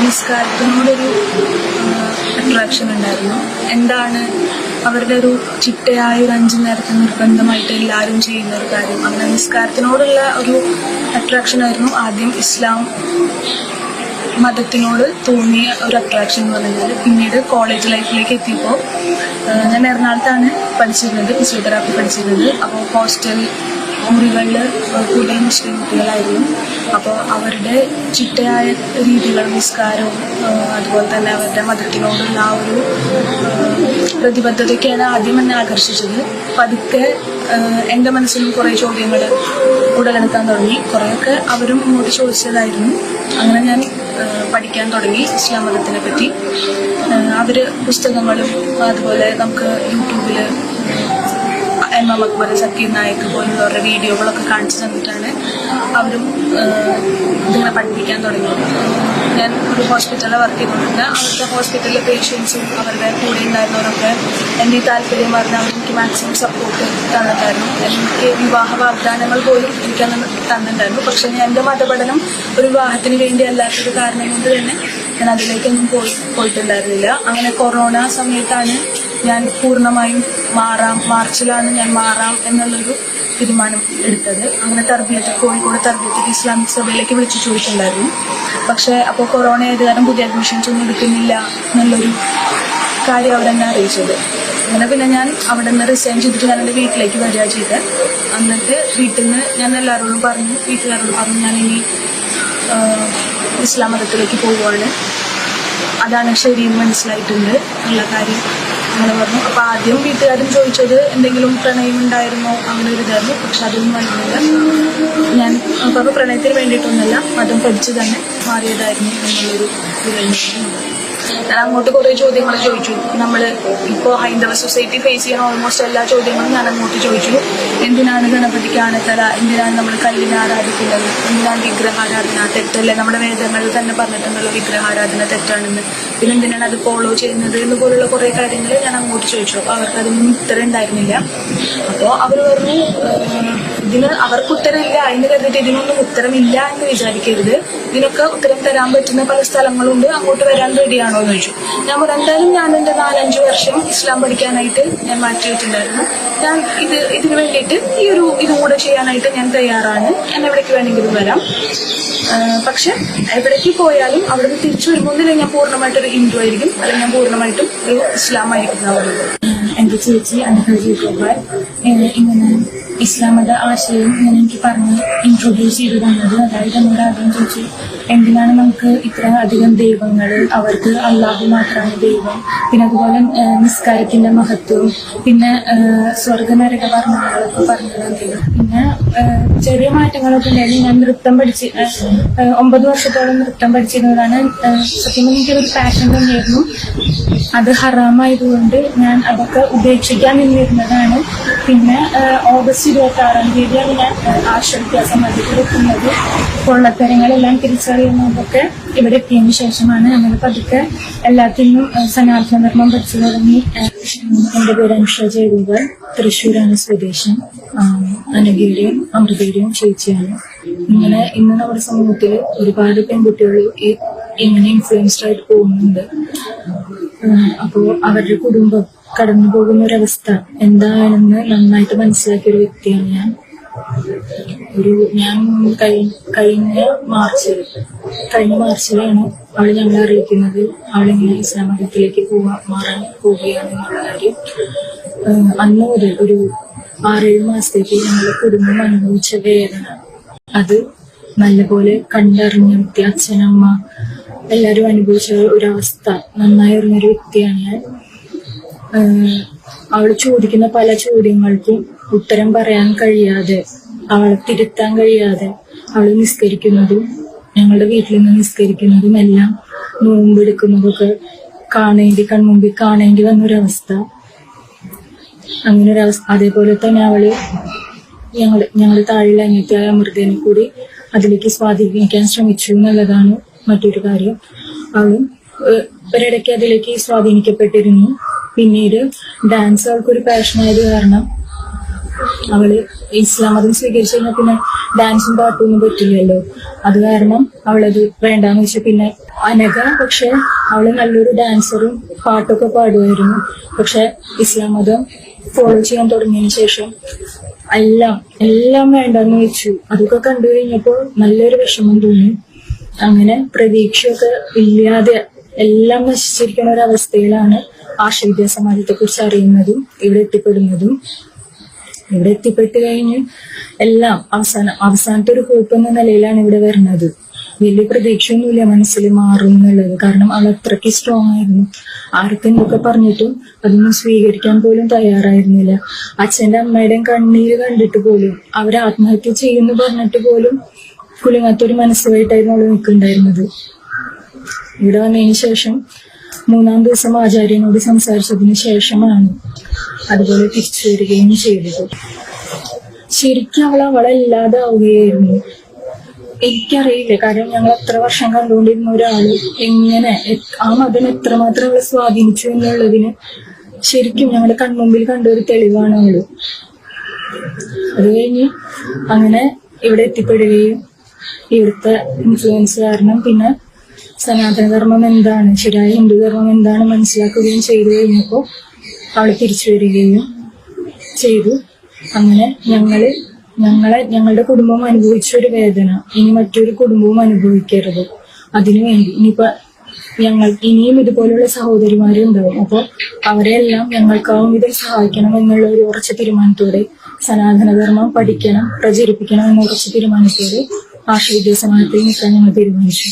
നിസ്കാരത്തിനോടൊരു attraction ഉണ്ടായിരുന്നു. എന്താണ് അവരുടെ ഒരു ചിട്ടയായ ഒരു 5 നേരത്തെ നിർബന്ധമായിട്ട് എല്ലാവരും ചെയ്യുന്ന ഒരു കാര്യം. അങ്ങനെ നിസ്കാരത്തിനോടുള്ള ഒരു അട്രാക്ഷൻ ആയിരുന്നു ആദ്യം ഇസ്ലാം മതത്തിനോട് തോന്നിയ ഒരു അട്രാക്ഷൻ എന്ന് പറഞ്ഞാൽ. പിന്നീട് കോളേജ് ലൈഫിലേക്ക് എത്തിയപ്പോൾ ഞാൻ എറണാകുളത്താണ് പഠിച്ചിരുന്നത്, ഫിസിയോതെറാപ്പി പഠിച്ചിരുന്നത്. അപ്പോൾ ഹോസ്റ്റൽ മുറികളിൽ കൂടുതൽ മുസ്ലിം കുട്ടികളായിരുന്നു. അപ്പോൾ അവരുടെ ചിട്ടയായ രീതികൾ, നിസ്കാരവും അതുപോലെ തന്നെ അവരുടെ മതത്തിനോടുള്ള ആ ഒരു പ്രതിബദ്ധതയ്ക്കാണ് ആദ്യം എന്നെ ആകർഷിച്ചത്. പതുക്കെ എൻ്റെ മനസ്സിലും കുറേ ചോദ്യങ്ങൾ ഉടലെടുക്കാൻ തുടങ്ങി. കുറേയൊക്കെ അവരും ഇങ്ങോട്ട് ചോദിച്ചതായിരുന്നു. അങ്ങനെ ഞാൻ പഠിക്കാൻ തുടങ്ങി ഇസ്ലാം മതത്തിനെ പറ്റി. അവർ പുസ്തകങ്ങളും അതുപോലെ നമുക്ക് യൂട്യൂബിൽ എം അക്ബർ, സക്കീർ നായിക് പോലുള്ളവരുടെ വീഡിയോകളൊക്കെ കാണിച്ചു തന്നിട്ടാണ് അവരും ഇതിനെ പഠിപ്പിക്കാൻ തുടങ്ങിയത്. ഞാൻ ഒരു ഹോസ്പിറ്റലിൽ വർക്ക് ചെയ്തുകൊണ്ട് അവിടുത്തെ ഹോസ്പിറ്റലിലെ പേഷ്യൻസും അവരുടെ കൂടെ ഉണ്ടായിരുന്നവരൊക്കെ എൻ്റെ ഈ താല്പര്യം പറഞ്ഞ് അവരെനിക്ക് മാക്സിമം സപ്പോർട്ട് തന്നിട്ടായിരുന്നു. എനിക്ക് വിവാഹ വാഗ്ദാനങ്ങൾ പോലും എനിക്കന്ന് തന്നിട്ടുണ്ടായിരുന്നു. പക്ഷെ ഞാൻ എൻ്റെ മതപഠനം ഒരു വിവാഹത്തിന് വേണ്ടി അല്ലാത്തൊരു കാരണം കൊണ്ട് തന്നെ ഞാൻ അതിലേക്കൊന്നും പോയിട്ടുണ്ടായിരുന്നില്ല. അങ്ങനെ കൊറോണ സമയത്താണ് ഞാൻ പൂർണ്ണമായും മാർച്ചിലാണ് ഞാൻ മാറാം എന്നുള്ളൊരു തീരുമാനം എടുത്തത്. അങ്ങനെ കോഴിക്കോട് തർബിയത്ത് ഇസ്ലാമിക് സഭയിലേക്ക് വിളിച്ചു ചോദിച്ചിട്ടുണ്ടായിരുന്നു. പക്ഷേ അപ്പോൾ കൊറോണ ആയത് കാരണം പുതിയ അഡ്മിഷൻസ് ഒന്നും എടുക്കുന്നില്ല എന്നുള്ളൊരു കാര്യം അവരെന്നെ അറിയിച്ചത്. അങ്ങനെ പിന്നെ ഞാൻ അവിടെ നിന്ന് റിസൈൻ ചെയ്തിട്ട് ഞാൻ എൻ്റെ വീട്ടിലേക്ക് വരിക ചെയ്ത്. എന്നിട്ട് വീട്ടിൽ നിന്ന് ഞാൻ വീട്ടുകാരോട് പറഞ്ഞു ഞാനിനി ഇസ്ലാം മതത്തിലേക്ക് പോവുകയാണ്, അതാണ് ശരിയെന്ന് മനസ്സിലായിട്ടുണ്ട് എന്നുള്ള കാര്യം അങ്ങനെ പറഞ്ഞു. അപ്പോൾ ആദ്യം വീട്ടുകാരും ചോദിച്ചത് എന്തെങ്കിലും പ്രണയം ഉണ്ടായിരുന്നോ, അങ്ങനെ ഒരു ഇതായിരുന്നു. പക്ഷെ അതൊന്നും അറിയുന്നില്ല. ഞാൻ അപ്പോൾ പ്രണയത്തിന് വേണ്ടിയിട്ടൊന്നുമല്ല, മതം പഠിച്ച് തന്നെ മാറിയതായിരുന്നു എന്നുള്ളൊരു ഇതായിരുന്നു. ഞാൻ അങ്ങോട്ട് കുറേ ചോദ്യങ്ങൾ ചോദിച്ചു. നമ്മൾ ഇപ്പോൾ ഹൈന്ദവ സൊസൈറ്റി ഫേസ് ചെയ്യുന്ന ഓൾമോസ്റ്റ് എല്ലാ ചോദ്യങ്ങളും ഞാൻ അങ്ങോട്ട് ചോദിച്ചു. എന്തിനാണ് ഗണപതിക്ക് ആനത്തല, എന്തിനാണ് നമ്മൾ കല്ലിനെ ആരാധിക്കുന്നത്, എന്തിനാണ് വിഗ്രഹാരാധന, തെറ്റല്ലേ, നമ്മുടെ വേദങ്ങളിൽ തന്നെ പറഞ്ഞിട്ടുണ്ടല്ലോ വിഗ്രഹാരാധന തെറ്റാണെന്ന്, പിന്നെ എന്തിനാണ് അത് ഫോളോ ചെയ്യുന്നത് എന്ന് പോലുള്ള കുറേ കാര്യങ്ങൾ ഞാൻ അങ്ങോട്ട് ചോദിച്ചു. അപ്പോൾ അവർക്ക് അതൊന്നും ഉത്തരം ഉണ്ടായിരുന്നില്ല. അപ്പോൾ അവർ പറഞ്ഞു ഇതിന് അവർക്ക് ഉത്തരമില്ല എന്ന് കരുതിയിട്ട് ഇതിനൊന്നും ഉത്തരമില്ല എന്ന് വിചാരിക്കരുത്, ഇതിനൊക്കെ ഉത്തരം തരാൻ പറ്റുന്ന പല സ്ഥലങ്ങളുണ്ട്, അങ്ങോട്ട് വരാൻ റെഡിയാണോ എന്ന് ചോദിച്ചു. ഞാൻ പറഞ്ഞു എന്തായാലും ഞാൻ എൻ്റെ 4-5 വർഷം ഇസ്ലാം പഠിക്കാനായിട്ട് ഞാൻ മാറ്റി വെച്ചിട്ടുണ്ടായിരുന്നു. ഞാൻ ഇതിന് വേണ്ടിയിട്ട് ഇതും കൂടെ ചെയ്യാനായിട്ട് ഞാൻ തയ്യാറാണ്, ഞാൻ എവിടേക്ക് വേണമെങ്കിലും വരാം. പക്ഷെ എവിടേക്ക് പോയാലും അവിടെ നിന്ന് തിരിച്ചു വരുമ്പോൾ ഞാൻ പൂർണ്ണമായിട്ടൊരു ഹിന്ദു ആയിരിക്കും, അല്ലെങ്കിൽ ഞാൻ പൂർണ്ണമായിട്ടും ഒരു ഇസ്ലാം ആയിരിക്കും എന്നുള്ളത്. എൻ്റെ ചേച്ചി അനുഭവിക്കാൻ ഇങ്ങനെ ഇസ്ലാം മത ആശയം ഇങ്ങനെ എനിക്ക് പറഞ്ഞ് ഇൻട്രൊഡ്യൂസ് ചെയ്ത് തന്നത്. അതായത് എന്നോട് ആദ്യം ചോദിച്ചു എന്തിനാണ് നമുക്ക് ഇത്ര അധികം ദൈവങ്ങൾ, അവർക്ക് അള്ളാഹു മാത്രമാണ് ദൈവം, പിന്നെ അതുപോലെ നിസ്കാരത്തിന്റെ മഹത്വം, പിന്നെ സ്വർഗനരക വർണ്ണങ്ങളൊക്കെ പറഞ്ഞത്. പിന്നെ ചെറിയ മാറ്റങ്ങളൊക്കെ ഉണ്ടായിരുന്നു. ഞാൻ നൃത്തം 9 വർഷത്തോളം നൃത്തം പഠിച്ചിരുന്നതാണ്. സത്യം എനിക്കൊരു പാഷൻ തന്നെയായിരുന്നു. അത് ഹറാമായതുകൊണ്ട് ഞാൻ അതൊക്കെ ഉപേക്ഷിക്കാൻ നിന്നിരുന്നതാണ്. പിന്നെ ഓഗസ്റ്റ് 26-ാം തീയതിയാണ് ഞാൻ ആശ്രമ മതിലെത്തുന്നത്. പൊള്ളത്തരങ്ങളെല്ലാം തിരിച്ചറിയുന്നതൊക്കെ ഇവിടെ എത്തിയതിനു ശേഷമാണ്. അങ്ങനെ പതുക്കെ എല്ലാത്തിനും സനാതന ധർമ്മം പഠിച്ചു തുടങ്ങി. എന്റെ പേര് അനുഷ ജയഗോപാൽ, തൃശ്ശൂരാണ് സ്വദേശം. അനഘയുടെയും അമൃതയുടെയും ചേച്ചിയാണ്. ഇങ്ങനെ ഇന്ന് നമ്മുടെ സമൂഹത്തിൽ ഒരുപാട് പെൺകുട്ടികൾ ഇങ്ങനെ ഇൻഫ്ലുവൻസ്ഡ് ആയിട്ട് പോകുന്നുണ്ട്. അപ്പോൾ അവരുടെ കുടുംബം കടന്നു പോകുന്ന ഒരവസ്ഥ എന്താണെന്ന് നന്നായിട്ട് മനസ്സിലാക്കിയ ഒരു വ്യക്തിയാണ് ഞാൻ. കഴിഞ്ഞ മാർച്ചിലാണ് അവള് ഞങ്ങളെ അറിയിക്കുന്നത് അവളിങ്ങനെ ഇസ്ലാം മതത്തിലേക്ക് മാറാൻ പോവുകയാണ് എന്നുള്ള കാര്യം. അന്ന് മുതൽ ഒരു 6-7 മാസത്തേക്ക് ഞങ്ങളുടെ കുടുംബം അനുഭവിച്ച വേദന അത് നല്ലപോലെ കണ്ടറിഞ്ഞ വ്യക്തി, അച്ഛനമ്മ എല്ലാവരും അനുഭവിച്ച ഒരവസ്ഥ നന്നായി അറിഞ്ഞൊരു വ്യക്തിയാണ് ഞാൻ. അവള് ചോദിക്കുന്ന പല ചോദ്യങ്ങൾക്കും ഉത്തരം പറയാൻ കഴിയാതെ, അവളെ തിരുത്താൻ കഴിയാതെ അവള് നിസ്കരിക്കുന്നതും ഞങ്ങളുടെ വീട്ടിൽ നിന്ന് നിസ്കരിക്കുന്നതും എല്ലാം നോമ്പെടുക്കുന്നതൊക്കെ കൺമുമ്പിൽ കാണേണ്ടി വന്നൊരവസ്ഥ. അങ്ങനൊരവസ്ഥ. അതേപോലെ തന്നെ അവള് ഞങ്ങൾ താഴെയുള്ള അനിയത്തിയായ അമൃതനെ കൂടി അതിലേക്ക് സ്വാധീനിക്കാൻ ശ്രമിച്ചു എന്നുള്ളതാണ് മറ്റൊരു കാര്യം. അവളും ഒരിടയ്ക്ക് അതിലേക്ക് സ്വാധീനിക്കപ്പെട്ടിരുന്നു. പിന്നീട് ഡാൻസ് അവൾക്കൊരു പാഷനായത് കാരണം അവള് ഇസ്ലാം മതം സ്വീകരിച്ചു കഴിഞ്ഞാൽ പിന്നെ ഡാൻസും പാട്ടും ഒന്നും പറ്റില്ലല്ലോ. അത് കാരണം അവളത് വേണ്ടാന്ന് വെച്ചാൽ പിന്നെ അനഘ പക്ഷെ അവള് നല്ലൊരു ഡാൻസറും പാട്ടൊക്കെ പാടുമായിരുന്നു. പക്ഷെ ഇസ്ലാം മതം ഫോളോ ചെയ്യാൻ തുടങ്ങിയതിന് ശേഷം എല്ലാം വേണ്ടെന്ന് വെച്ചു. അതൊക്കെ കണ്ടു കഴിഞ്ഞപ്പോൾ നല്ലൊരു വിഷമം തോന്നി. അങ്ങനെ പ്രതീക്ഷയൊക്കെ ഇല്ലാതെ എല്ലാം നശിച്ചിരിക്കുന്ന ഒരു അവസ്ഥയിലാണ് ആശയവിദ്യാ സമാജത്തെ കുറിച്ച് അറിയുന്നതും ഇവിടെ എത്തിപ്പെടുന്നതും. ഇവിടെ എത്തിപ്പെട്ട് കഴിഞ്ഞ് എല്ലാം അവസാനത്തെ ഒരു ഹോപ്പ് എന്ന നിലയിലാണ് ഇവിടെ വരുന്നത്. വലിയ പ്രതീക്ഷയൊന്നുമില്ല മനസ്സിൽ മാറും എന്നുള്ളത്. കാരണം അവൾ അത്രയ്ക്ക് സ്ട്രോങ് ആയിരുന്നു. ആർക്കും എന്തൊക്കെ പറഞ്ഞിട്ടും അതൊന്നും സ്വീകരിക്കാൻ പോലും തയ്യാറായിരുന്നില്ല. അച്ഛന്റെ അമ്മയുടെയും കണ്ണീര് കണ്ടിട്ട് പോലും അവർ ആത്മഹത്യ ചെയ്യുന്നു പറഞ്ഞിട്ട് പോലും കുലുങ്ങാത്തൊരു മനസ്സുമായിട്ടായിരുന്നു അവൾ നിൽക്കുന്നുണ്ടായിരുന്നത്. ഇവിടെ വന്നതിന് ശേഷം 3-ാം ദിവസം ആചാര്യനോട് സംസാരിച്ചതിന് ശേഷമാണ് അതുപോലെ തിരിച്ചു വരികയും ചെയ്തത്. ശരിക്കും അവളല്ലാതാവുകയായിരുന്നു. എനിക്കറിയില്ല, കാരണം ഞങ്ങൾ എത്ര വർഷം കണ്ടുകൊണ്ടിരുന്ന ഒരാള് എങ്ങനെ ആ മതം എത്രമാത്രം അവളെ സ്വാധീനിച്ചു എന്നുള്ളതിന് ശരിക്കും ഞങ്ങളുടെ കൺമുമ്പിൽ കണ്ട ഒരു തെളിവാണ് അവള്. അത് കഴിഞ്ഞ് അങ്ങനെ ഇവിടെ എത്തിപ്പെടുകയും ഇവിടുത്തെ ഇൻഫ്ലുവൻസ് കാരണം പിന്നെ സനാതനധർമ്മം എന്താണ്, ശരിയായ ഹിന്ദുധർമ്മം എന്താണ് മനസ്സിലാക്കുകയും ചെയ്തു കഴിഞ്ഞപ്പോൾ അവള് തിരിച്ചു വരികയും ചെയ്തു. അങ്ങനെ ഞങ്ങളുടെ കുടുംബം അനുഭവിച്ച ഒരു വേദന ഇനി മറ്റൊരു കുടുംബവും അനുഭവിക്കരുത്. അതിനുവേണ്ടി ഇനിയും ഇതുപോലുള്ള സഹോദരിമാരുണ്ടാവും. അപ്പോൾ അവരെല്ലാം ഞങ്ങൾക്കാവും ഇതിൽ സഹായിക്കണം എന്നുള്ള ഒരു ഉറച്ച തീരുമാനത്തോടെ സനാതനധർമ്മം പഠിക്കണം, പ്രചരിപ്പിക്കണം എന്ന ഉറച്ച തീരുമാനത്തോടെ ആശയവിദ്യാ സമാജത്തിൽ നിൽക്കാൻ ഞങ്ങൾ തീരുമാനിച്ചു.